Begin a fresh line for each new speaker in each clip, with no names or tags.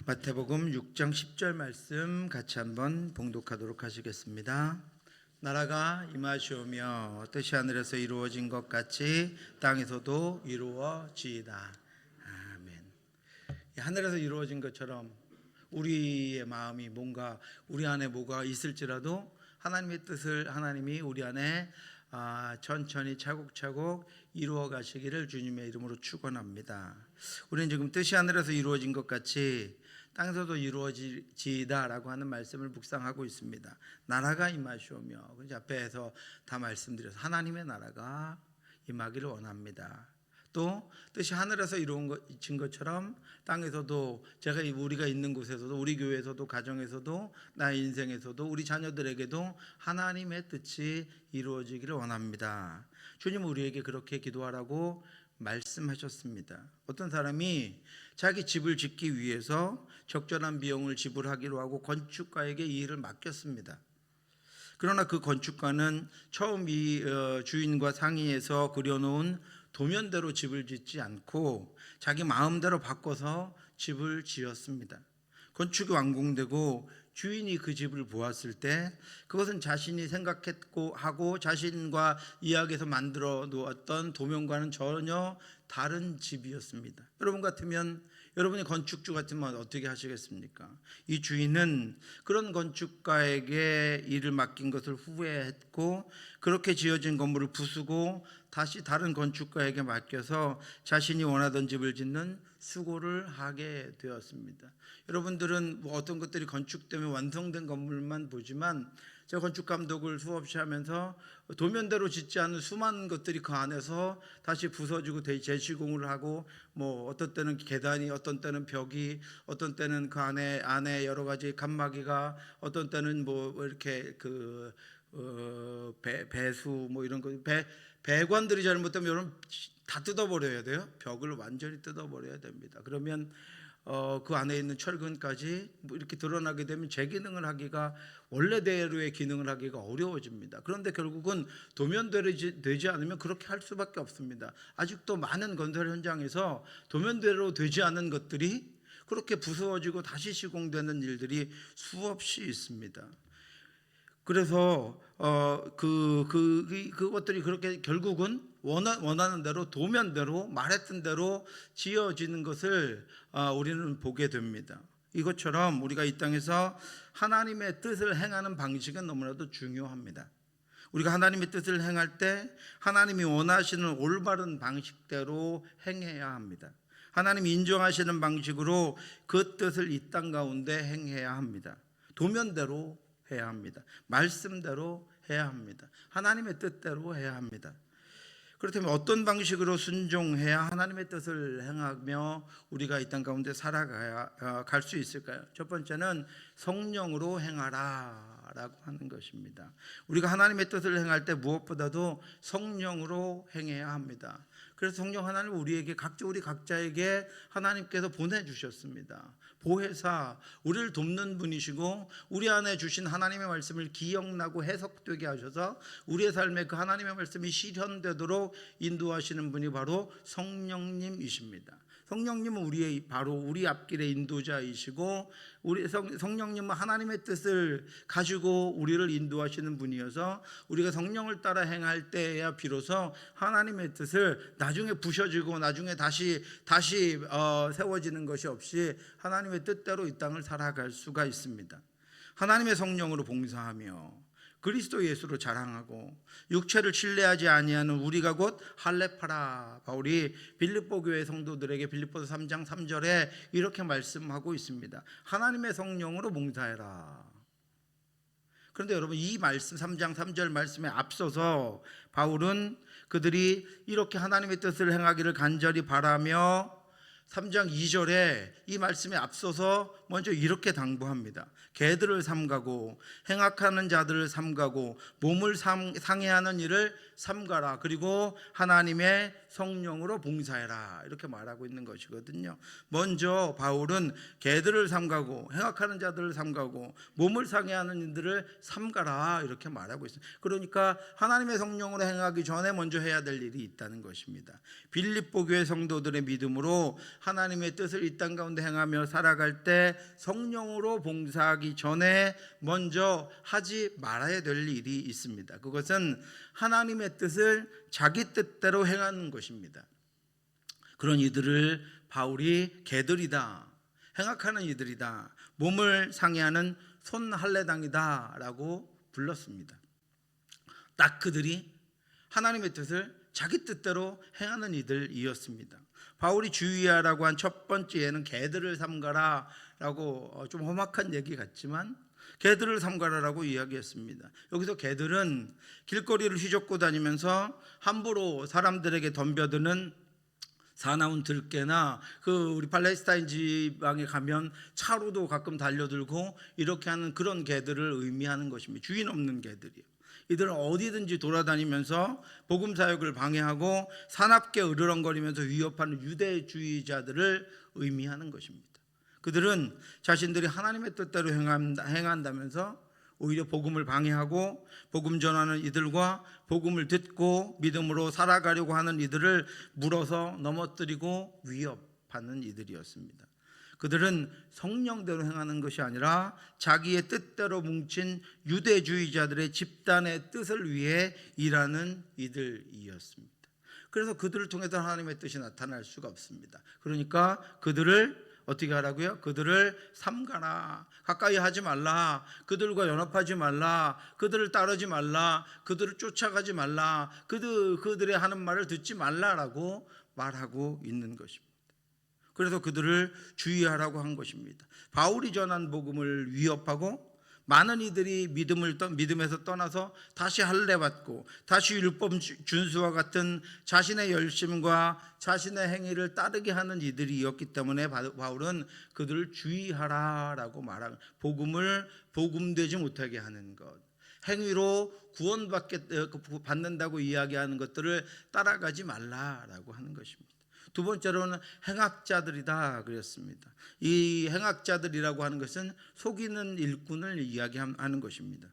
마태복음 6장 10절 말씀 같이 한번 봉독하도록 하시겠습니다. 나라가 임하시오며 뜻이 하늘에서 이루어진 것 같이 땅에서도 이루어지이다. 아멘. 하늘에서 이루어진 것처럼 우리의 마음이 뭔가 우리 안에 뭐가 있을지라도 하나님의 뜻을 하나님이 우리 안에 천천히 차곡차곡 이루어 가시기를 주님의 이름으로 축원합니다. 우리는 지금 뜻이 하늘에서 이루어진 것 같이 땅에서도 이루어지다라고 하는 말씀을 묵상하고 있습니다. 나라가 임하시오며, 앞에서 다 말씀드려서 하나님의 나라가 임하기를 원합니다. 또 뜻이 하늘에서 이루어진 것처럼 땅에서도 우리가 있는 곳에서도 우리 교회에서도 가정에서도 나의 인생에서도 우리 자녀들에게도 하나님의 뜻이 이루어지기를 원합니다. 주님은 우리에게 그렇게 기도하라고 말씀하셨습니다. 어떤 사람이 자기 집을 짓기 위해서 적절한 비용을 지불하기로 하고 건축가에게 이 일을 맡겼습니다. 그러나 그 건축가는 처음 이 주인과 상의해서 그려놓은 도면대로 집을 짓지 않고 자기 마음대로 바꿔서 집을 지었습니다. 건축이 완공되고 주인이 그 집을 보았을 때 그것은 자신이 생각했고 하고 자신과 이야기해서 만들어 놓았던 도면과는 전혀 다른 집이었습니다. 여러분 같으면, 여러분이 건축주 같으면 어떻게 하시겠습니까? 이 주인은 그런 건축가에게 일을 맡긴 것을 후회했고 그렇게 지어진 건물을 부수고 다시 다른 건축가에게 맡겨서 자신이 원하던 집을 짓는 수고를 하게 되었습니다. 여러분들은 어떤 것들이 건축되면 완성된 건물만 보지만 제가 건축감독을 수없이 하면서 도면대로 짓지 않은 수많은 것들이 그 안에서 다시 부서지고 재시공을 하고 어떤 때는 계단이, 어떤 때는 벽이, 어떤 때는 그 안에 여러 가지 칸막이가, 어떤 때는 이렇게 배수 이런 거 배관들이 잘못되면 여러분 다 뜯어버려야 돼요. 벽을 완전히 뜯어버려야 됩니다. 그러면 그 안에 있는 철근까지 이렇게 드러나게 되면 재기능을 하기가, 원래대로의 기능을 하기가 어려워집니다. 그런데 결국은 도면대로 되지 않으면 그렇게 할 수밖에 없습니다. 아직도 많은 건설 현장에서 도면대로 되지 않은 것들이 그렇게 부서지고 다시 시공되는 일들이 수없이 있습니다. 그래서 그것들이 그렇게 결국은 원하는 대로 도면대로 말했던 대로 지어지는 것을 우리는 보게 됩니다. 이것처럼 우리가 이 땅에서 하나님의 뜻을 행하는 방식은 너무나도 중요합니다. 우리가 하나님의 뜻을 행할 때 하나님이 원하시는 올바른 방식대로 행해야 합니다. 하나님이 인정하시는 방식으로 그 뜻을 이 땅 가운데 행해야 합니다. 도면대로 해야 합니다. 말씀대로 해야 합니다. 하나님의 뜻대로 해야 합니다. 그렇다면 어떤 방식으로 순종해야 하나님의 뜻을 행하며 우리가 이 땅 가운데 살아갈 수 있을까요? 첫 번째는 성령으로 행하라 라고 하는 것입니다. 우리가 하나님의 뜻을 행할 때 무엇보다도 성령으로 행해야 합니다. 그래서 성령 하나님 우리 각자에게 하나님께서 보내주셨습니다. 보혜사, 우리를 돕는 분이시고 우리 안에 주신 하나님의 말씀을 기억나고 해석되게 하셔서 우리의 삶에 그 하나님의 말씀이 실현되도록 인도하시는 분이 바로 성령님이십니다. 성령님은 우리 앞길의 인도자이시고 성령님은 하나님의 뜻을 가지고 우리를 인도하시는 분이어서 우리가 성령을 따라 행할 때야 비로소 하나님의 뜻을 나중에 부셔지고 나중에 다시 세워지는 것이 없이 하나님의 뜻대로 이 땅을 살아갈 수가 있습니다. 하나님의 성령으로 봉사하며 그리스도 예수로 자랑하고 육체를 신뢰하지 아니하는 우리가 곧 할례파라. 바울이 빌립보 교회 성도들에게 빌립보서 3장 3절에 이렇게 말씀하고 있습니다. 하나님의 성령으로 봉사해라. 그런데 여러분, 이 말씀 3장 3절 말씀에 앞서서 바울은 그들이 이렇게 하나님의 뜻을 행하기를 간절히 바라며 3장 2절에 이 말씀에 앞서서 먼저 이렇게 당부합니다. 개들을 삼가고 행악하는 자들을 삼가고 몸을 상해하는 일을 삼가라. 그리고 하나님의 성령으로 봉사해라 이렇게 말하고 있는 것이거든요. 먼저 바울은 개들을 삼가고 행악하는 자들을 삼가고 몸을 상해하는 이들을 삼가라 이렇게 말하고 있어요. 그러니까 하나님의 성령으로 행하기 전에 먼저 해야 될 일이 있다는 것입니다. 빌립보 교회 성도들의 믿음으로 하나님의 뜻을 이 땅 가운데 행하며 살아갈 때 성령으로 봉사하기 전에 먼저 하지 말아야 될 일이 있습니다. 그것은 하나님의 뜻을 자기 뜻대로 행하는 것입니다. 그런 이들을 바울이 개들이다, 행악하는 이들이다, 몸을 상해하는 손할례당이다 라고 불렀습니다. 딱 그들이 하나님의 뜻을 자기 뜻대로 행하는 이들이었습니다. 바울이 주의하라고 한 첫 번째에는 개들을 삼가라 라고 좀 험악한 얘기 같지만 개들을 삼가라라고 이야기했습니다. 여기서 개들은 길거리를 휘젓고 다니면서 함부로 사람들에게 덤벼드는 사나운 들개나 우리 팔레스타인 지방에 가면 차로도 가끔 달려들고 이렇게 하는 그런 개들을 의미하는 것입니다. 주인 없는 개들이요. 이들은 어디든지 돌아다니면서 복음 사역을 방해하고 사납게 으르렁거리면서 위협하는 유대주의자들을 의미하는 것입니다. 그들은 자신들이 하나님의 뜻대로 행한다면서 오히려 복음을 방해하고 복음 전하는 이들과 복음을 듣고 믿음으로 살아가려고 하는 이들을 물어서 넘어뜨리고 위협하는 이들이었습니다. 그들은 성령대로 행하는 것이 아니라 자기의 뜻대로 뭉친 유대주의자들의 집단의 뜻을 위해 일하는 이들이었습니다. 그래서 그들을 통해서 하나님의 뜻이 나타날 수가 없습니다. 그러니까 그들을 어떻게 하라고요? 그들을 삼가라. 가까이 하지 말라. 그들과 연합하지 말라. 그들을 따르지 말라. 그들을 쫓아가지 말라. 그들의 하는 말을 듣지 말라라고 말하고 있는 것입니다. 그래서 그들을 주의하라고 한 것입니다. 바울이 전한 복음을 위협하고 많은 이들이 믿음에서 떠나서 다시 할례받고 다시 율법 준수와 같은 자신의 열심과 자신의 행위를 따르게 하는 이들이었기 때문에 바울은 그들을 주의하라라고 말한 복음을 복음되지 못하게 하는 것, 행위로 구원받는다고 이야기하는 것들을 따라가지 말라라고 하는 것입니다. 두 번째로는 행악자들이다 그랬습니다. 이 행악자들이라고 하는 것은 속이는 일꾼을 이야기하는 것입니다.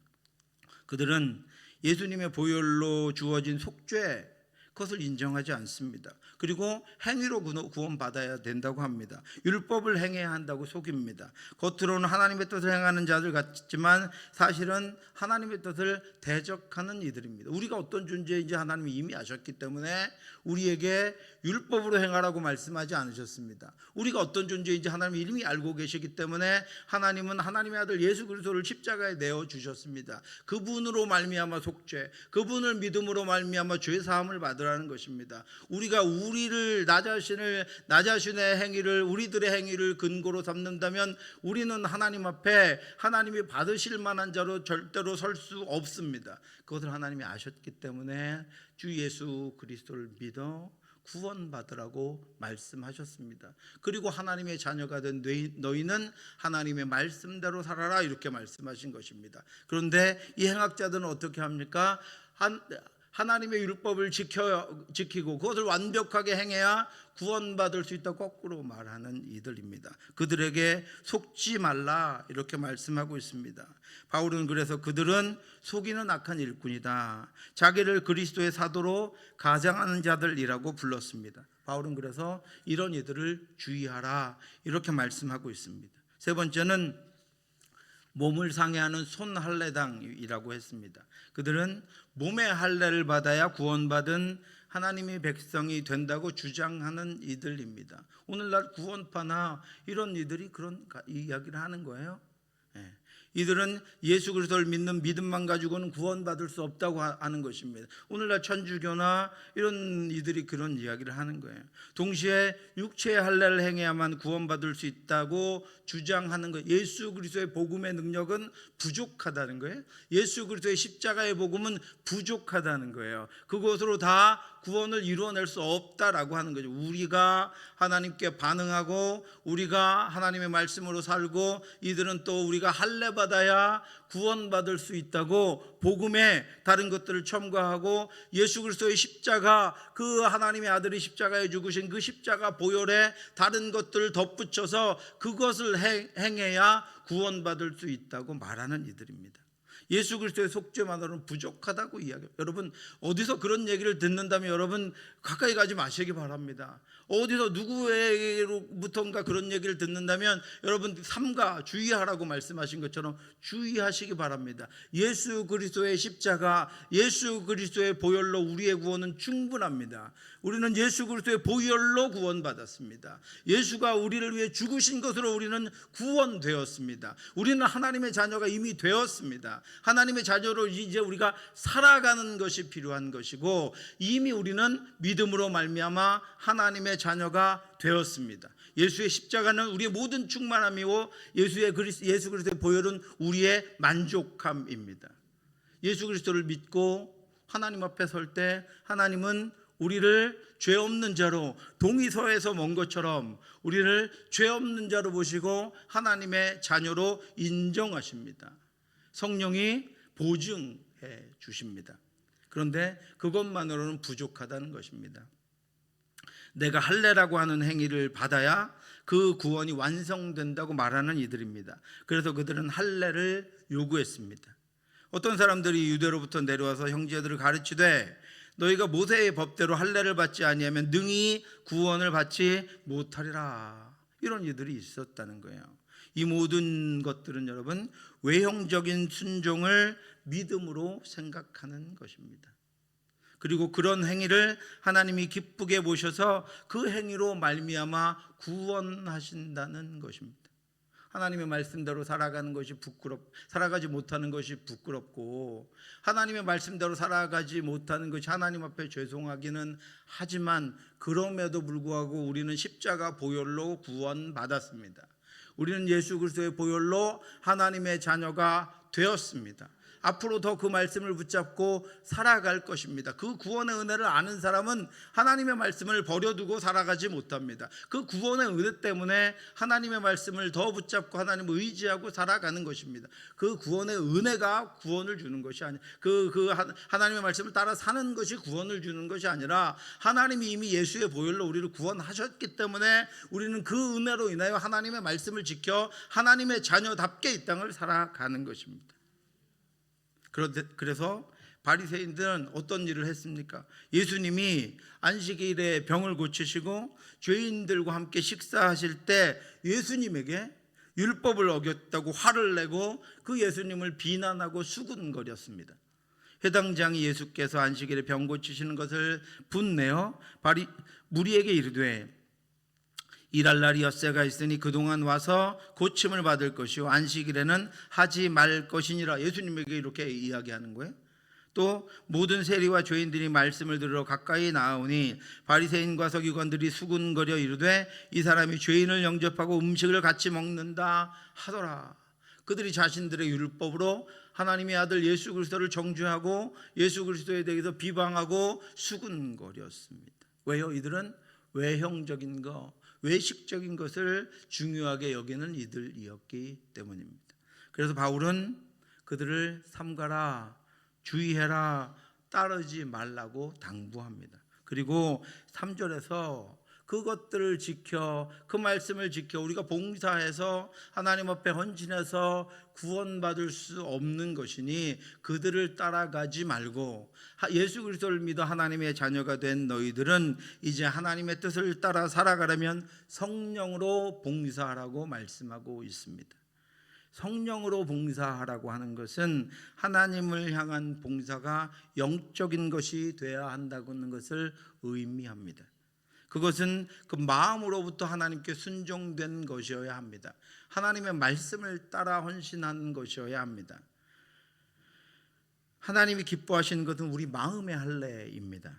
그들은 예수님의 보혈로 주어진 속죄 그것을 인정하지 않습니다. 그리고 행위로 구원받아야 된다고 합니다. 율법을 행해야 한다고 속입니다. 겉으로는 하나님의 뜻을 행하는 자들 같지만 사실은 하나님의 뜻을 대적하는 이들입니다. 우리가 어떤 존재인지 하나님이 이미 아셨기 때문에 우리에게 율법으로 행하라고 말씀하지 않으셨습니다. 우리가 어떤 존재인지 하나님이 이미 알고 계시기 때문에 하나님은 하나님의 아들 예수 그리스도를 십자가에 내어주셨습니다. 그분으로 말미암아 속죄, 그분을 믿음으로 말미암아 죄 사함을 받으라는 것입니다. 우리가 우리를 나 자신의 행위를 우리들의 행위를 근거로 삼는다면 우리는 하나님 앞에 하나님이 받으실 만한 자로 절대로 설 수 없습니다. 그것을 하나님이 아셨기 때문에 주 예수 그리스도를 믿어 구원받으라고 말씀하셨습니다. 그리고 하나님의 자녀가 된 너희는 하나님의 말씀대로 살아라 이렇게 말씀하신 것입니다. 그런데 이 행악자들은 어떻게 합니까? 하나님의 율법을 지키고 그것을 완벽하게 행해야 구원받을 수 있다고 거꾸로 말하는 이들입니다. 그들에게 속지 말라 이렇게 말씀하고 있습니다. 바울은 그래서 그들은 속이는 악한 일꾼이다, 자기를 그리스도의 사도로 가장하는 자들이라고 불렀습니다. 바울은 그래서 이런 이들을 주의하라 이렇게 말씀하고 있습니다. 세 번째는 몸을 상해하는 손할례당이라고 했습니다. 그들은 몸의 할례를 받아야 구원받은 하나님의 백성이 된다고 주장하는 이들입니다. 오늘날 구원파나 이런 이들이 그런 이야기를 하는 거예요. 이들은 예수 그리스도를 믿는 믿음만 가지고는 구원받을 수 없다고 하는 것입니다. 오늘날 천주교나 이런 이들이 그런 이야기를 하는 거예요. 동시에 육체의 할례를 행해야만 구원받을 수 있다고 주장하는 거예요. 예수 그리스도의 복음의 능력은 부족하다는 거예요. 예수 그리스도의 십자가의 복음은 부족하다는 거예요. 그것으로 다 구원을 이루어낼 수 없다라고 하는 거죠. 우리가 하나님께 반응하고 우리가 하나님의 말씀으로 살고 이들은 또 우리가 할례 받아야 구원받을 수 있다고 복음에 다른 것들을 첨가하고 예수 그리스도의 십자가, 그 하나님의 아들이 십자가에 죽으신 그 십자가 보혈에 다른 것들을 덧붙여서 그것을 행해야 구원받을 수 있다고 말하는 이들입니다. 예수 그리스도의 속죄만으로는 부족하다고 이야기해요. 여러분, 어디서 그런 얘기를 듣는다면 여러분 가까이 가지 마시기 바랍니다. 어디서 누구로부터인가 그런 얘기를 듣는다면 여러분 삼가 주의하라고 말씀하신 것처럼 주의하시기 바랍니다. 예수 그리스도의 십자가, 예수 그리스도의 보혈로 우리의 구원은 충분합니다. 우리는 예수 그리스도의 보혈로 구원받았습니다. 예수가 우리를 위해 죽으신 것으로 우리는 구원되었습니다. 우리는 하나님의 자녀가 이미 되었습니다. 하나님의 자녀로 이제 우리가 살아가는 것이 필요한 것이고 이미 우리는 믿음으로 말미암아 하나님의 자녀가 되었습니다. 예수의 십자가는 우리의 모든 충만함이고 예수 그리스도의 보혈은 우리의 만족함입니다. 예수 그리스도를 믿고 하나님 앞에 설 때 하나님은 우리를 죄 없는 자로, 동의서에서 먼 것처럼 우리를 죄 없는 자로 보시고 하나님의 자녀로 인정하십니다. 성령이 보증해 주십니다. 그런데 그것만으로는 부족하다는 것입니다. 내가 할례라고 하는 행위를 받아야 그 구원이 완성된다고 말하는 이들입니다. 그래서 그들은 할례를 요구했습니다. 어떤 사람들이 유대로부터 내려와서 형제들을 가르치되 너희가 모세의 법대로 할례를 받지 아니하면 능히 구원을 받지 못하리라, 이런 이들이 있었다는 거예요. 이 모든 것들은 여러분 외형적인 순종을 믿음으로 생각하는 것입니다. 그리고 그런 행위를 하나님이 기쁘게 보셔서 그 행위로 말미암아 구원하신다는 것입니다. 하나님의 말씀대로 살아가는 것이 살아가지 못하는 것이 부끄럽고 하나님의 말씀대로 살아가지 못하는 것이 하나님 앞에 죄송하기는 하지만 그럼에도 불구하고 우리는 십자가 보혈로 구원받았습니다. 우리는 예수 그리스도의 보혈로 하나님의 자녀가 되었습니다. 앞으로 더 그 말씀을 붙잡고 살아갈 것입니다. 그 구원의 은혜를 아는 사람은 하나님의 말씀을 버려두고 살아가지 못합니다. 그 구원의 은혜 때문에 하나님의 말씀을 더 붙잡고 하나님을 의지하고 살아가는 것입니다. 그 구원의 은혜가 구원을 주는 것이 아니라 하나님의 말씀을 따라 사는 것이 구원을 주는 것이 아니라 하나님이 이미 예수의 보혈로 우리를 구원하셨기 때문에 우리는 그 은혜로 인하여 하나님의 말씀을 지켜 하나님의 자녀답게 이 땅을 살아가는 것입니다. 그래서 바리새인들은 어떤 일을 했습니까? 예수님이 안식일에 병을 고치시고 죄인들과 함께 식사하실 때 예수님에게 율법을 어겼다고 화를 내고 그 예수님을 비난하고 수군거렸습니다. 회당장이 예수께서 안식일에 병 고치시는 것을 분내어 무리에게 이르되 일할 날이 엿새가 있으니 그동안 와서 고침을 받을 것이요 안식일에는 하지 말 것이니라. 예수님에게 이렇게 이야기하는 거예요. 또 모든 세리와 죄인들이 말씀을 들으러 가까이 나오니 바리새인과 서기관들이 수군거려 이르되 이 사람이 죄인을 영접하고 음식을 같이 먹는다 하더라. 그들이 자신들의 율법으로 하나님의 아들 예수 그리스도를 정죄하고 예수 그리스도에 대해서 비방하고 수군거렸습니다. 왜요? 이들은 외형적인 것, 외식적인 것을 중요하게 여기는 이들이었기 때문입니다. 그래서 바울은 그들을 삼가라, 주의해라, 따르지 말라고 당부합니다. 그리고 3절에서 그것들을 지켜, 그 말씀을 지켜 우리가 봉사해서 하나님 앞에 헌신해서 구원받을 수 없는 것이니 그들을 따라가지 말고 예수 그리스도를 믿어 하나님의 자녀가 된 너희들은 이제 하나님의 뜻을 따라 살아가려면 성령으로 봉사하라고 말씀하고 있습니다. 성령으로 봉사하라고 하는 것은 하나님을 향한 봉사가 영적인 것이 되어야 한다는 것을 의미합니다. 그것은 그 마음으로부터 하나님께 순종된 것이어야 합니다. 하나님의 말씀을 따라 헌신하는 것이어야 합니다. 하나님이 기뻐하시는 것은 우리 마음의 할례입니다.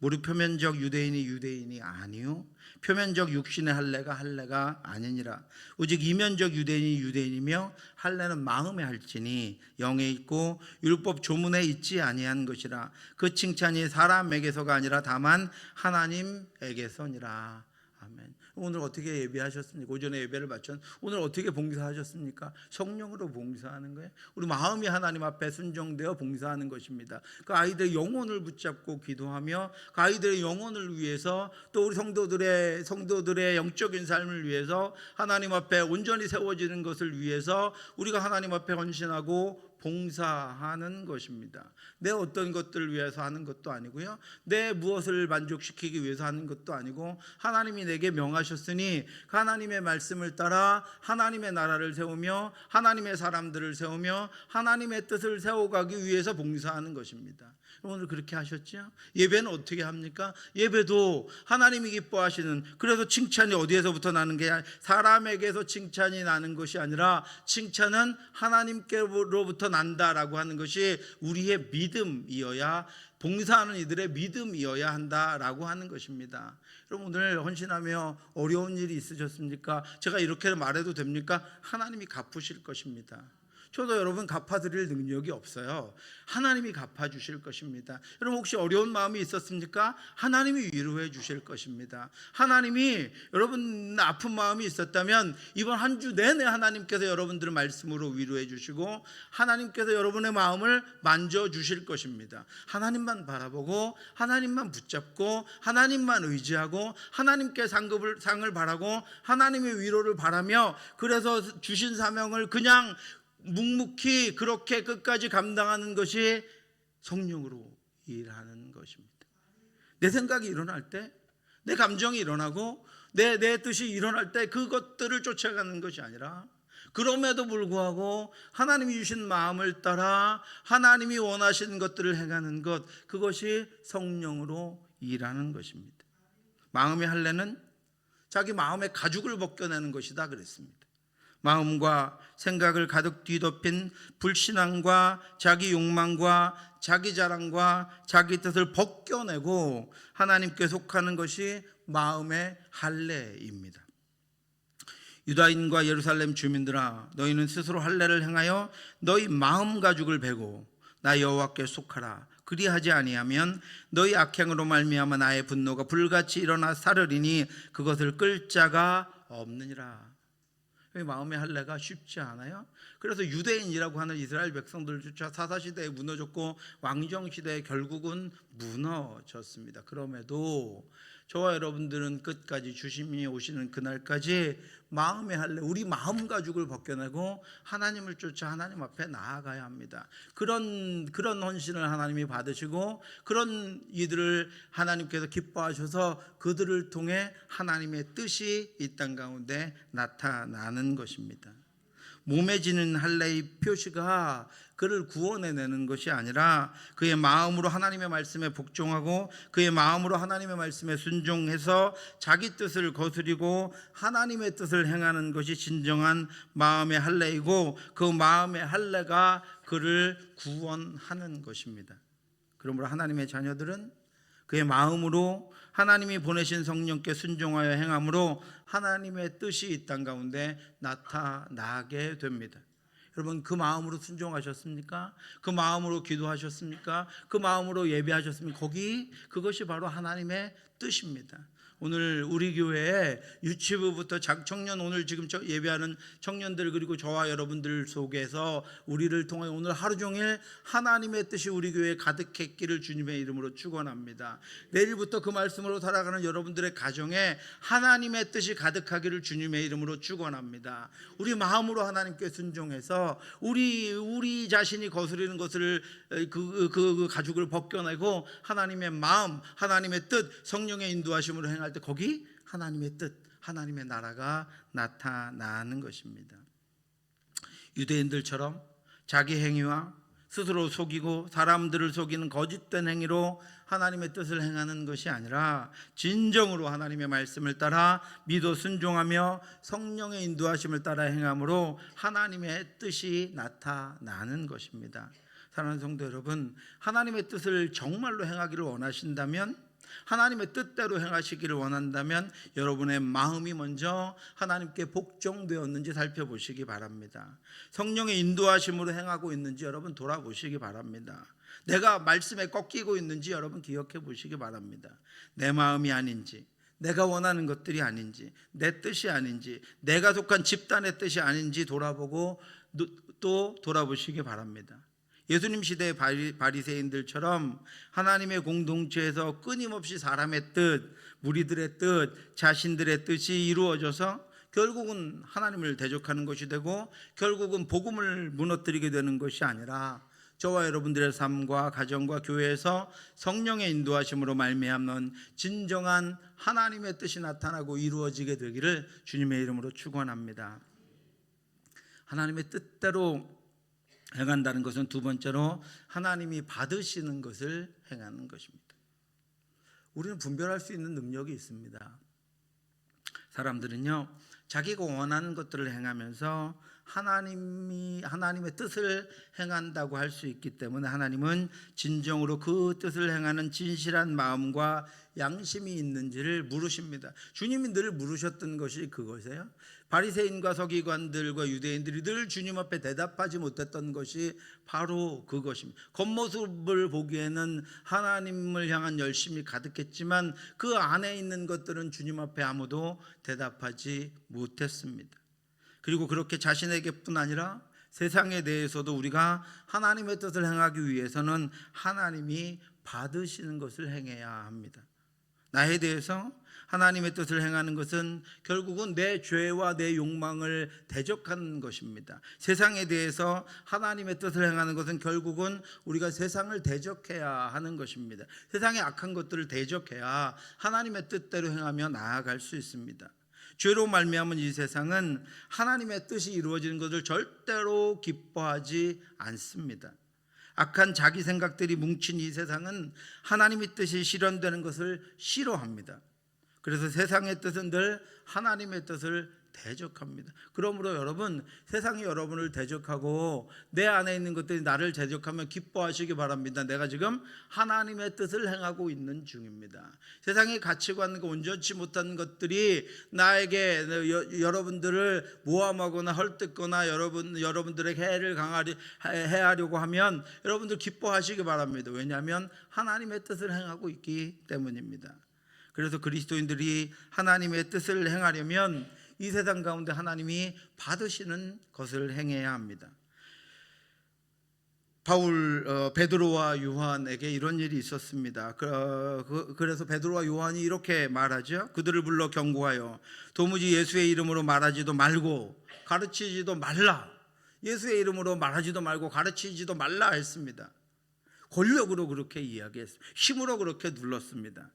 무릇 표면적 유대인이 유대인이 아니요 표면적 육신의 할례가 할례가 아니니라. 오직 이면적 유대인이 유대인이며 할례는 마음에 할지니 영에 있고 율법 조문에 있지 아니한 것이라. 그 칭찬이 사람에게서가 아니라 다만 하나님에게서니라. 아멘. 오늘 어떻게 예배하셨습니까? 오전에 예배를 마쳤는데 오늘 어떻게 봉사하셨습니까? 성령으로 봉사하는 거예요. 우리 마음이 하나님 앞에 순종되어 봉사하는 것입니다. 그 아이들의 영혼을 붙잡고 기도하며 그 아이들의 영혼을 위해서 또 우리 성도들의 영적인 삶을 위해서 하나님 앞에 온전히 세워지는 것을 위해서 우리가 하나님 앞에 헌신하고 봉사하는 것입니다. 내 어떤 것들을 위해서 하는 것도 아니고요, 내 무엇을 만족시키기 위해서 하는 것도 아니고 하나님이 내게 명하셨으니 하나님의 말씀을 따라 하나님의 나라를 세우며 하나님의 사람들을 세우며 하나님의 뜻을 세워가기 위해서 봉사하는 것입니다. 오늘 그렇게 하셨죠? 예배는 어떻게 합니까? 예배도 하나님이 기뻐하시는, 그래서 칭찬이 어디에서부터 나는 게 사람에게서 칭찬이 나는 것이 아니라 칭찬은 하나님께로부터 난다라고 하는 것이 우리의 믿음이어야, 봉사하는 이들의 믿음이어야 한다라고 하는 것입니다. 여러분, 오늘 헌신하며 어려운 일이 있으셨습니까? 제가 이렇게 말해도 됩니까? 하나님이 갚으실 것입니다. 저도 여러분 갚아드릴 능력이 없어요. 하나님이 갚아주실 것입니다. 여러분, 혹시 어려운 마음이 있었습니까? 하나님이 위로해 주실 것입니다. 하나님이, 여러분 아픈 마음이 있었다면 이번 한 주 내내 하나님께서 여러분들을 말씀으로 위로해 주시고 하나님께서 여러분의 마음을 만져주실 것입니다. 하나님만 바라보고 하나님만 붙잡고 하나님만 의지하고 하나님께 상을 바라고 하나님의 위로를 바라며, 그래서 주신 사명을 그냥 묵묵히 그렇게 끝까지 감당하는 것이 성령으로 일하는 것입니다. 내 생각이 일어날 때, 내 감정이 일어나고 내 뜻이 일어날 때 그것들을 쫓아가는 것이 아니라, 그럼에도 불구하고 하나님이 주신 마음을 따라 하나님이 원하시는 것들을 행하는 것, 그것이 성령으로 일하는 것입니다. 마음의 할례는 자기 마음의 가죽을 벗겨내는 것이다 그랬습니다. 마음과 생각을 가득 뒤덮인 불신앙과 자기 욕망과 자기 자랑과 자기 뜻을 벗겨내고 하나님께 속하는 것이 마음의 할례입니다. 유다인과 예루살렘 주민들아, 너희는 스스로 할례를 행하여 너희 마음 가죽을 베고 나 여호와께 속하라. 그리하지 아니하면 너희 악행으로 말미암아 나의 분노가 불같이 일어나 사르리니 그것을 끌 자가 없느니라. 마음의 할례가 쉽지 않아요. 그래서 유대인이라고 하는 이스라엘 백성들조차 사사시대에 무너졌고 왕정시대에 결국은 무너졌습니다. 그럼에도 저와 여러분들은 끝까지 주님이 오시는 그날까지 마음의 할례, 우리 마음 가죽을 벗겨내고 하나님을 쫓아 하나님 앞에 나아가야 합니다. 그런 헌신을 하나님이 받으시고 그런 이들을 하나님께서 기뻐하셔서 그들을 통해 하나님의 뜻이 이 땅 가운데 나타나는 것입니다. 몸에 지는 할례의 표시가 그를 구원해내는 것이 아니라 그의 마음으로 하나님의 말씀에 복종하고 그의 마음으로 하나님의 말씀에 순종해서 자기 뜻을 거스리고 하나님의 뜻을 행하는 것이 진정한 마음의 할례이고, 그 마음의 할례가 그를 구원하는 것입니다. 그러므로 하나님의 자녀들은 그의 마음으로 하나님이 보내신 성령께 순종하여 행함으로 하나님의 뜻이 이 땅 가운데 나타나게 됩니다. 여러분, 그 마음으로 순종하셨습니까? 그 마음으로 기도하셨습니까? 그 마음으로 예배하셨습니까? 그것이 바로 하나님의 뜻입니다. 오늘 우리 교회에 유치부부터 청년, 오늘 지금 예배하는 청년들, 그리고 저와 여러분들 속에서 우리를 통해 오늘 하루 종일 하나님의 뜻이 우리 교회에 가득했기를 주님의 이름으로 축원합니다. 내일부터 그 말씀으로 살아가는 여러분들의 가정에 하나님의 뜻이 가득하기를 주님의 이름으로 축원합니다. 우리 마음으로 하나님께 순종해서 우리 자신이 거스르는 것을 그 가죽을 벗겨내고 하나님의 마음, 하나님의 뜻, 성령의 인도하심으로 행할 때 거기 하나님의 뜻, 하나님의 나라가 나타나는 것입니다. 유대인들처럼 자기 행위와 스스로 속이고 사람들을 속이는 거짓된 행위로 하나님의 뜻을 행하는 것이 아니라 진정으로 하나님의 말씀을 따라 믿어 순종하며 성령의 인도하심을 따라 행함으로 하나님의 뜻이 나타나는 것입니다. 사랑하는 성도 여러분, 하나님의 뜻을 정말로 행하기를 원하신다면 하나님의 뜻대로 행하시기를 원한다면 여러분의 마음이 먼저 하나님께 복종되었는지 살펴보시기 바랍니다. 성령의 인도하심으로 행하고 있는지 여러분 돌아보시기 바랍니다. 내가 말씀에 꺾이고 있는지 여러분 기억해 보시기 바랍니다. 내 마음이 아닌지, 내가 원하는 것들이 아닌지, 내 뜻이 아닌지, 내가 속한 집단의 뜻이 아닌지 돌아보고 또 돌아보시기 바랍니다. 예수님 시대의 바리새인들처럼 하나님의 공동체에서 끊임없이 사람의 뜻, 무리들의 뜻, 자신들의 뜻이 이루어져서 결국은 하나님을 대적하는 것이 되고 결국은 복음을 무너뜨리게 되는 것이 아니라 저와 여러분들의 삶과 가정과 교회에서 성령의 인도하심으로 말미암는 진정한 하나님의 뜻이 나타나고 이루어지게 되기를 주님의 이름으로 축원합니다. 하나님의 뜻대로 행한다는 것은 두 번째로 하나님이 받으시는 것을 행하는 것입니다. 우리는 분별할 수 있는 능력이 있습니다. 사람들은요, 자기가 원하는 것들을 행하면서 하나님의 뜻을 행한다고 할 수 있기 때문에 하나님은 진정으로 그 뜻을 행하는 진실한 마음과 양심이 있는지를 물으십니다. 주님이 늘 물으셨던 것이 그것이에요. 바리새인과 서기관들과 유대인들이 늘 주님 앞에 대답하지 못했던 것이 바로 그것입니다. 겉모습을 보기에는 하나님을 향한 열심이 가득했지만 그 안에 있는 것들은 주님 앞에 아무도 대답하지 못했습니다. 그리고 그렇게 자신에게뿐 아니라 세상에 대해서도 우리가 하나님의 뜻을 행하기 위해서는 하나님이 받으시는 것을 행해야 합니다. 나에 대해서 하나님의 뜻을 행하는 것은 결국은 내 죄와 내 욕망을 대적하는 것입니다. 세상에 대해서 하나님의 뜻을 행하는 것은 결국은 우리가 세상을 대적해야 하는 것입니다. 세상의 악한 것들을 대적해야 하나님의 뜻대로 행하며 나아갈 수 있습니다. 죄로 말미암은 이 세상은 하나님의 뜻이 이루어지는 것을 절대로 기뻐하지 않습니다. 악한 자기 생각들이 뭉친 이 세상은 하나님의 뜻이 실현되는 것을 싫어합니다. 그래서 세상의 뜻은 늘 하나님의 뜻을 대적합니다. 그러므로 여러분, 세상이 여러분을 대적하고 내 안에 있는 것들이 나를 대적하면 기뻐하시기 바랍니다. 내가 지금 하나님의 뜻을 행하고 있는 중입니다. 세상의 가치관과 온전치 못한 것들이 나에게 여러분들을 모함하거나 헐뜯거나 여러분들의 해를 해하려고 하면 여러분들 기뻐하시기 바랍니다. 왜냐하면 하나님의 뜻을 행하고 있기 때문입니다. 그래서 그리스도인들이 하나님의 뜻을 행하려면 이 세상 가운데 하나님이 받으시는 것을 행해야 합니다. 베드로와 요한에게 이런 일이 있었습니다. 그래서 베드로와 요한이 이렇게 말하죠. 그들을 불러 경고하여 도무지 예수의 이름으로 말하지도 말고 가르치지도 말라. 예수의 이름으로 말하지도 말고 가르치지도 말라 했습니다. 권력으로 그렇게 이야기했습니다. 힘으로 그렇게 눌렀습니다.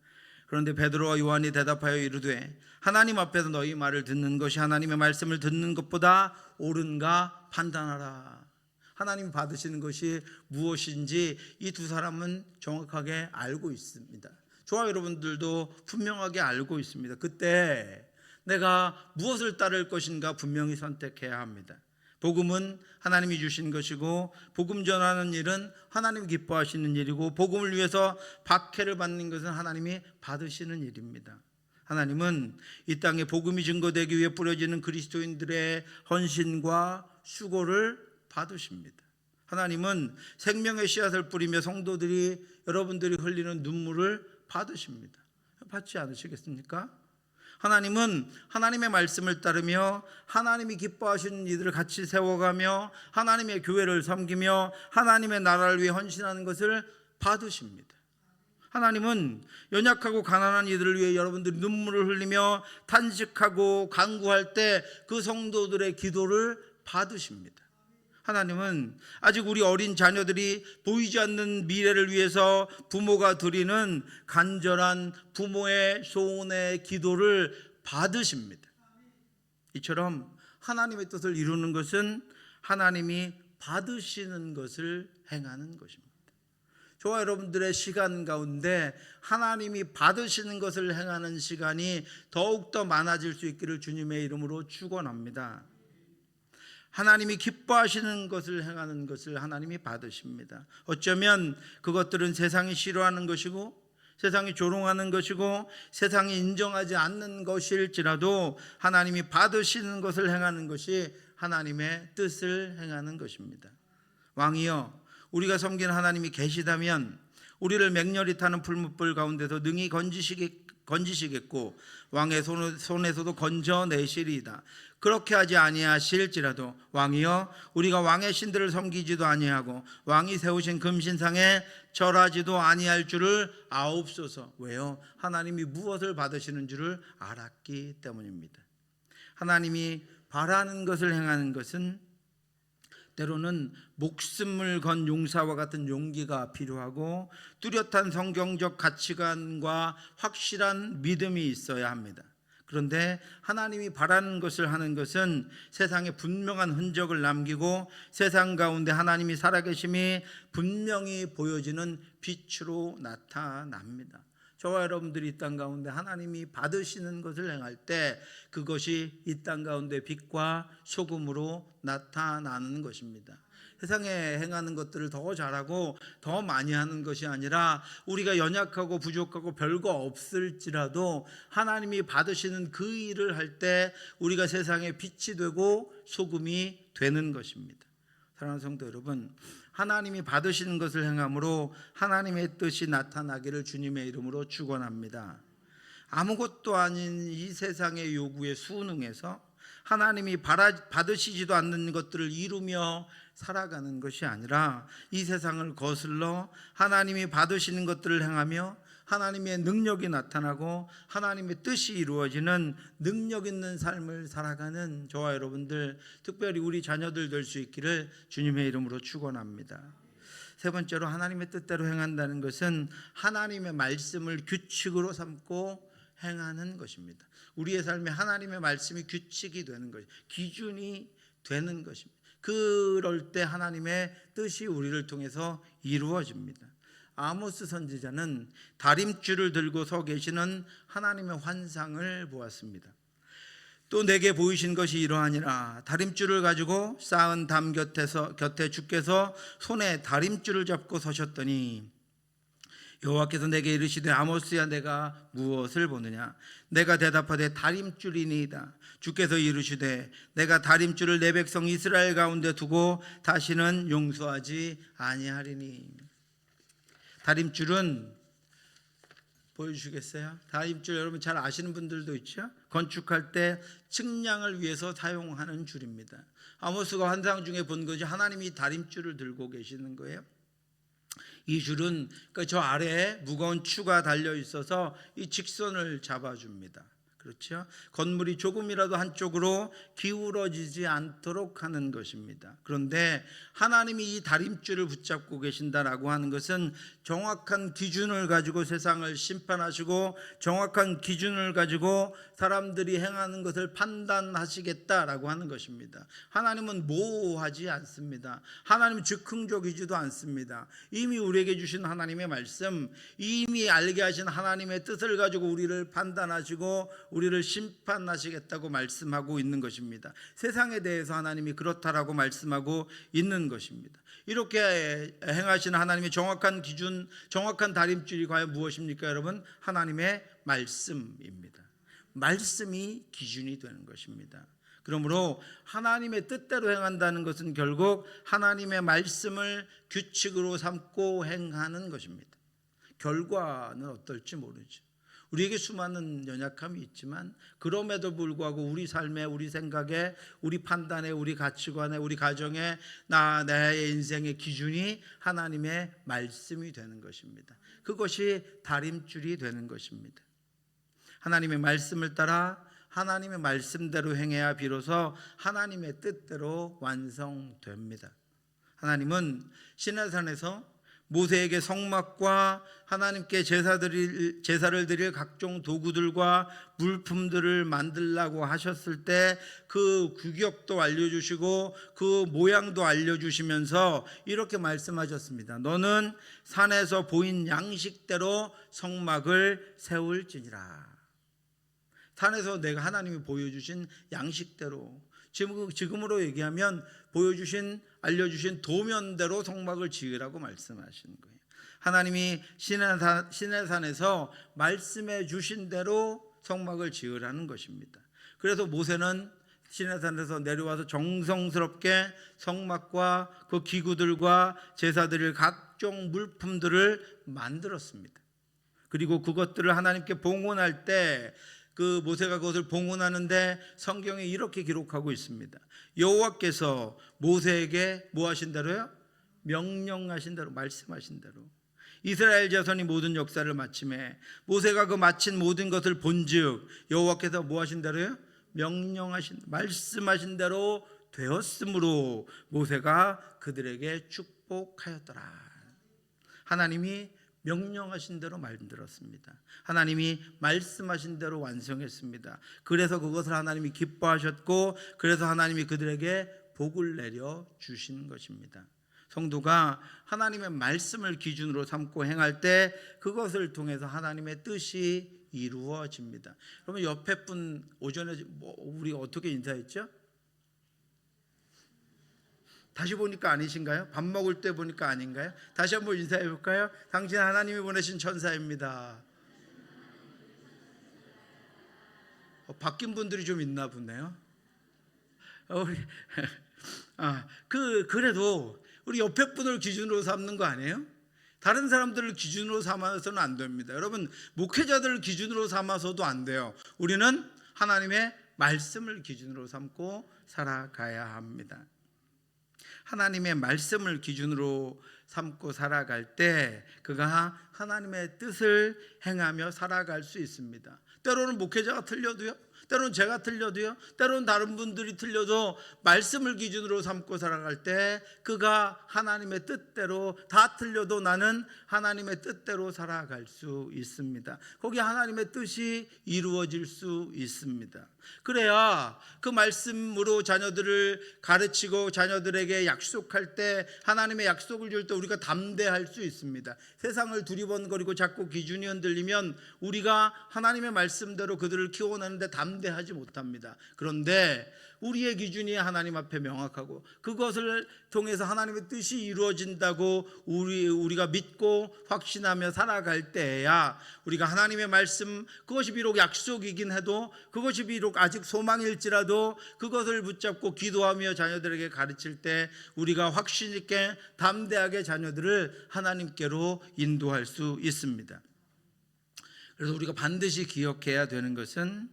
그런데 베드로와 요한이 대답하여 이르되 하나님 앞에서 너희 말을 듣는 것이 하나님의 말씀을 듣는 것보다 옳은가 판단하라. 하나님이 받으시는 것이 무엇인지 이 두 사람은 정확하게 알고 있습니다. 저와 여러분들도 분명하게 알고 있습니다. 그때 내가 무엇을 따를 것인가 분명히 선택해야 합니다. 복음은 하나님이 주신 것이고 복음 전하는 일은 하나님이 기뻐하시는 일이고 복음을 위해서 박해를 받는 것은 하나님이 받으시는 일입니다. 하나님은 이 땅에 복음이 증거되기 위해 뿌려지는 그리스도인들의 헌신과 수고를 받으십니다. 하나님은 생명의 씨앗을 뿌리며 성도들이 여러분들이 흘리는 눈물을 받으십니다. 받지 않으시겠습니까? 하나님은 하나님의 말씀을 따르며 하나님이 기뻐하시는 이들을 같이 세워가며 하나님의 교회를 섬기며 하나님의 나라를 위해 헌신하는 것을 받으십니다. 하나님은 연약하고 가난한 이들을 위해 여러분들이 눈물을 흘리며 탄식하고 간구할 때 그 성도들의 기도를 받으십니다. 하나님은 아직 우리 어린 자녀들이 보이지 않는 미래를 위해서 부모가 드리는 간절한 부모의 소원의 기도를 받으십니다. 이처럼 하나님의 뜻을 이루는 것은 하나님이 받으시는 것을 행하는 것입니다. 저와 여러분들의 시간 가운데 하나님이 받으시는 것을 행하는 시간이 더욱더 많아질 수 있기를 주님의 이름으로 축원합니다. 하나님이 기뻐하시는 것을 행하는 것을 하나님이 받으십니다. 어쩌면 그것들은 세상이 싫어하는 것이고 세상이 조롱하는 것이고 세상이 인정하지 않는 것일지라도 하나님이 받으시는 것을 행하는 것이 하나님의 뜻을 행하는 것입니다. 왕이여, 우리가 섬기는 하나님이 계시다면 우리를 맹렬히 타는 풀무불 가운데서 능히 건지시겠고 왕의 손에서도 건져내시리이다. 그렇게 하지 아니하실지라도 왕이여, 우리가 왕의 신들을 섬기지도 아니하고 왕이 세우신 금신상에 절하지도 아니할 줄을 아옵소서. 왜요? 하나님이 무엇을 받으시는 줄을 알았기 때문입니다. 하나님이 바라는 것을 행하는 것은 때로는 목숨을 건 용사와 같은 용기가 필요하고 뚜렷한 성경적 가치관과 확실한 믿음이 있어야 합니다. 그런데 하나님이 바라는 것을 하는 것은 세상에 분명한 흔적을 남기고 세상 가운데 하나님이 살아계심이 분명히 보여지는 빛으로 나타납니다. 저와 여러분들이 이 땅 가운데 하나님이 받으시는 것을 행할 때 그것이 이 땅 가운데 빛과 소금으로 나타나는 것입니다. 세상에 행하는 것들을 더 잘하고 더 많이 하는 것이 아니라 우리가 연약하고 부족하고 별거 없을지라도 하나님이 받으시는 그 일을 할 때 우리가 세상에 빛이 되고 소금이 되는 것입니다. 사랑하는 성도 여러분, 하나님이 받으시는 것을 행함으로 하나님의 뜻이 나타나기를 주님의 이름으로 축원합니다. 아무것도 아닌 이 세상의 요구에 순응해서 하나님이 받으시지도 않는 것들을 이루며 살아가는 것이 아니라 이 세상을 거슬러 하나님이 받으시는 것들을 행하며 하나님의 능력이 나타나고 하나님의 뜻이 이루어지는 능력 있는 삶을 살아가는 저와 여러분들, 특별히 우리 자녀들 될 수 있기를 주님의 이름으로 축원합니다. 세 번째로, 하나님의 뜻대로 행한다는 것은 하나님의 말씀을 규칙으로 삼고 행하는 것입니다. 우리의 삶에 하나님의 말씀이 규칙이 되는 것, 기준이 되는 것입니다. 그럴 때 하나님의 뜻이 우리를 통해서 이루어집니다. 아모스 선지자는 다림줄을 들고 서 계시는 하나님의 환상을 보았습니다. 또 내게 보이신 것이 이러하니라. 다림줄을 가지고 쌓은 담 곁에 주께서 손에 다림줄을 잡고 서셨더니 여호와께서 내게 이르시되 아모스야, 내가 무엇을 보느냐? 내가 대답하되 다림줄이니이다. 주께서 이르시되 내가 다림줄을 내 백성 이스라엘 가운데 두고 다시는 용서하지 아니하리니. 다림줄은 보여주시겠어요? 다림줄 여러분 잘 아시는 분들도 있죠? 건축할 때 측량을 위해서 사용하는 줄입니다. 아모스가 환상 중에 본 것이 하나님이 다림줄을 들고 계시는 거예요. 이 줄은 저 아래에 무거운 추가 달려 있어서 이 직선을 잡아줍니다. 그렇죠? 건물이 조금이라도 한쪽으로 기울어지지 않도록 하는 것입니다. 그런데 하나님이 이 다림줄을 붙잡고 계신다라고 하는 것은 정확한 기준을 가지고 세상을 심판하시고 정확한 기준을 가지고 사람들이 행하는 것을 판단하시겠다라고 하는 것입니다. 하나님은 모호하지 않습니다. 하나님은 즉흥적이지도 않습니다. 이미 우리에게 주신 하나님의 말씀, 이미 알게 하신 하나님의 뜻을 가지고 우리를 판단하시고 우리를 심판하시겠다고 말씀하고 있는 것입니다. 세상에 대해서 하나님이 그렇다라고 말씀하고 있는 것입니다. 이렇게 행하시는 하나님의 정확한 기준, 정확한 다림줄이 과연 무엇입니까, 여러분? 하나님의 말씀입니다. 말씀이 기준이 되는 것입니다. 그러므로 하나님의 뜻대로 행한다는 것은 결국 하나님의 말씀을 규칙으로 삼고 행하는 것입니다. 결과는 어떨지 모르죠. 우리에게 수많은 연약함이 있지만 그럼에도 불구하고 우리 삶에, 우리 생각에, 우리 판단에, 우리 가치관에, 우리 가정에, 내 인생의 기준이 하나님의 말씀이 되는 것입니다. 그것이 다림줄이 되는 것입니다. 하나님의 말씀을 따라 하나님의 말씀대로 행해야 비로소 하나님의 뜻대로 완성됩니다. 하나님은 시내산에서 모세에게 성막과 하나님께 제사를 드릴 각종 도구들과 물품들을 만들라고 하셨을 때 그 규격도 알려주시고 그 모양도 알려주시면서 이렇게 말씀하셨습니다. 너는 산에서 보인 양식대로 성막을 세울지니라. 산에서 내가 하나님이 보여주신 양식대로, 지금으로 얘기하면 보여주신, 알려주신 도면대로 성막을 지으라고 말씀하시는 거예요. 하나님이 시내산에서 말씀해 주신 대로 성막을 지으라는 것입니다. 그래서 모세는 시내산에서 내려와서 정성스럽게 성막과 그 기구들과 제사드릴 각종 물품들을 만들었습니다. 그리고 그것들을 하나님께 봉헌할 때 그 모세가 그것을 봉헌하는데 성경에 이렇게 기록하고 있습니다. 여호와께서 모세에게 뭐 하신 대로요? 명령하신 대로, 말씀하신 대로 이스라엘 자손이 모든 역사를 마침에 모세가 그 마친 모든 것을 본즉 여호와께서 뭐 하신 대로요? 명령하신, 말씀하신 대로 되었으므로 모세가 그들에게 축복하였더라. 하나님이 명령하신 대로 만들었습니다. 하나님이 말씀하신 대로 완성했습니다. 그래서 그것을 하나님이 기뻐하셨고, 그래서 하나님이 그들에게 복을 내려 주신 것입니다. 성도가 하나님의 말씀을 기준으로 삼고 행할 때 그것을 통해서 하나님의 뜻이 이루어집니다. 그러면 옆에 분 오전에 우리 어떻게 인사했죠? 다시 보니까 아니신가요? 밥 먹을 때 보니까 아닌가요? 다시 한번 인사해 볼까요? 당신 하나님이 보내신 천사입니다. 바뀐 분들이 좀 있나 보네요. 그래도 우리 옆에 분을 기준으로 삼는 거 아니에요? 다른 사람들을 기준으로 삼아서는 안 됩니다. 여러분, 목회자들을 기준으로 삼아서도 안 돼요. 우리는 하나님의 말씀을 기준으로 삼고 살아가야 합니다. 하나님의 말씀을 기준으로 삼고 살아갈 때 그가 하나님의 뜻을 행하며 살아갈 수 있습니다. 때로는 목회자가 틀려도요, 때로는 제가 틀려도요, 때로는 다른 분들이 틀려도 말씀을 기준으로 삼고 살아갈 때 그가 하나님의 뜻대로, 다 틀려도 나는 하나님의 뜻대로 살아갈 수 있습니다. 거기 하나님의 뜻이 이루어질 수 있습니다. 그래야 그 말씀으로 자녀들을 가르치고 자녀들에게 약속할 때, 하나님의 약속을 줄 때 우리가 담대할 수 있습니다. 세상을 두리번거리고 자꾸 기준이 흔들리면 우리가 하나님의 말씀대로 그들을 키워내는데 담대하지 못합니다. 그런데 우리의 기준이 하나님 앞에 명확하고 그것을 통해서 하나님의 뜻이 이루어진다고 우리가 믿고 확신하며 살아갈 때야 우리가 하나님의 말씀, 그것이 비록 약속이긴 해도, 그것이 비록 아직 소망일지라도 그것을 붙잡고 기도하며 자녀들에게 가르칠 때 우리가 확신 있게 담대하게 자녀들을 하나님께로 인도할 수 있습니다. 그래서 우리가 반드시 기억해야 되는 것은,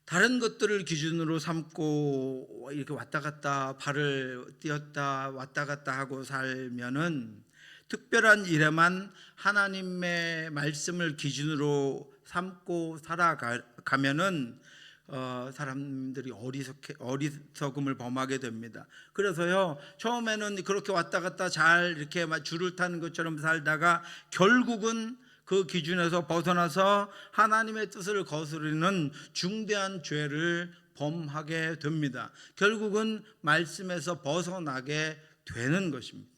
다른 것들을 기준으로 삼고 이렇게 왔다 갔다 발을 띄었다 왔다 갔다 하고 살면은, 특별한 일에만 하나님의 말씀을 기준으로 삼고 살아가면은 사람들이 어리석음을 범하게 됩니다. 그래서요, 처음에는 그렇게 왔다 갔다 잘 이렇게 줄을 타는 것처럼 살다가 결국은 그 기준에서 벗어나서 하나님의 뜻을 거스르는 중대한 죄를 범하게 됩니다. 결국은 말씀에서 벗어나게 되는 것입니다.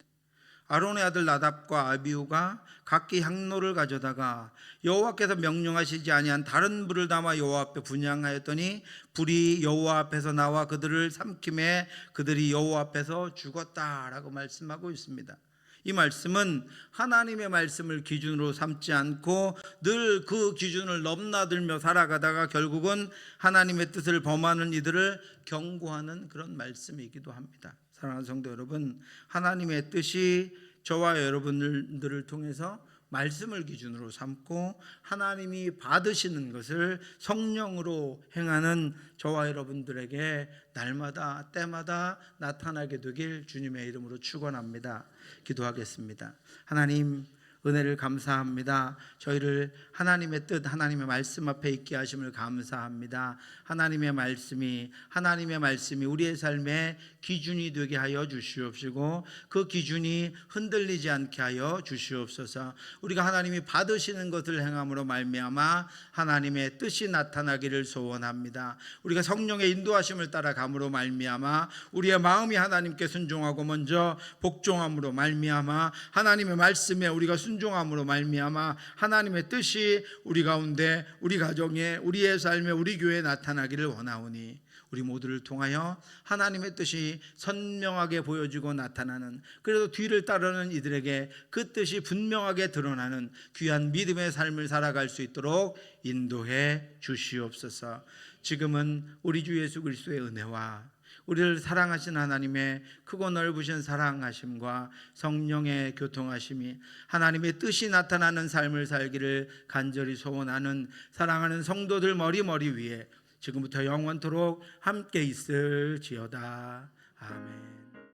아론의 아들 나답과 아비후가 각기 향로를 가져다가 여호와께서 명령하시지 아니한 다른 불을 담아 여호와 앞에 분향하였더니 불이 여호와 앞에서 나와 그들을 삼킴에 그들이 여호와 앞에서 죽었다라고 말씀하고 있습니다. 이 말씀은 하나님의 말씀을 기준으로 삼지 않고 늘 그 기준을 넘나들며 살아가다가 결국은 하나님의 뜻을 범하는 이들을 경고하는 그런 말씀이기도 합니다. 사랑하는 성도 여러분, 하나님의 뜻이 저와 여러분들을 통해서 말씀을 기준으로 삼고 하나님이 받으시는 것을 성령으로 행하는 저와 여러분들에게 날마다 때마다 나타나게 되길 주님의 이름으로 축원합니다. 기도하겠습니다. 하나님, 은혜를 감사합니다. 저희를 하나님의 뜻, 하나님의 말씀 앞에 있게 하심을 감사합니다. 하나님의 말씀이 우리의 삶의 기준이 되게 하여 주시옵시고 그 기준이 흔들리지 않게 하여 주시옵소서. 우리가 하나님이 받으시는 것을 행함으로 말미암아 하나님의 뜻이 나타나기를 소원합니다. 우리가 성령의 인도하심을 따라감으로 말미암아 우리의 마음이 하나님께 순종하고 먼저 복종함으로 말미암아 하나님의 말씀에 우리가 순종함으로 말미암아 하나님의 뜻이 우리 가운데, 우리 가정에, 우리의 삶에, 우리 교회에 나타나기를 원하오니 우리 모두를 통하여 하나님의 뜻이 선명하게 보여지고 나타나는, 그래도 뒤를 따르는 이들에게 그 뜻이 분명하게 드러나는 귀한 믿음의 삶을 살아갈 수 있도록 인도해 주시옵소서. 지금은 우리 주 예수 그리스도의 은혜와 우리를 사랑하신 하나님의 크고 넓으신 사랑하심과 성령의 교통하심이, 하나님의 뜻이 나타나는 삶을 살기를 간절히 소원하는 사랑하는 성도들 머리 위에 지금부터 영원토록 함께 있을지어다. 아멘.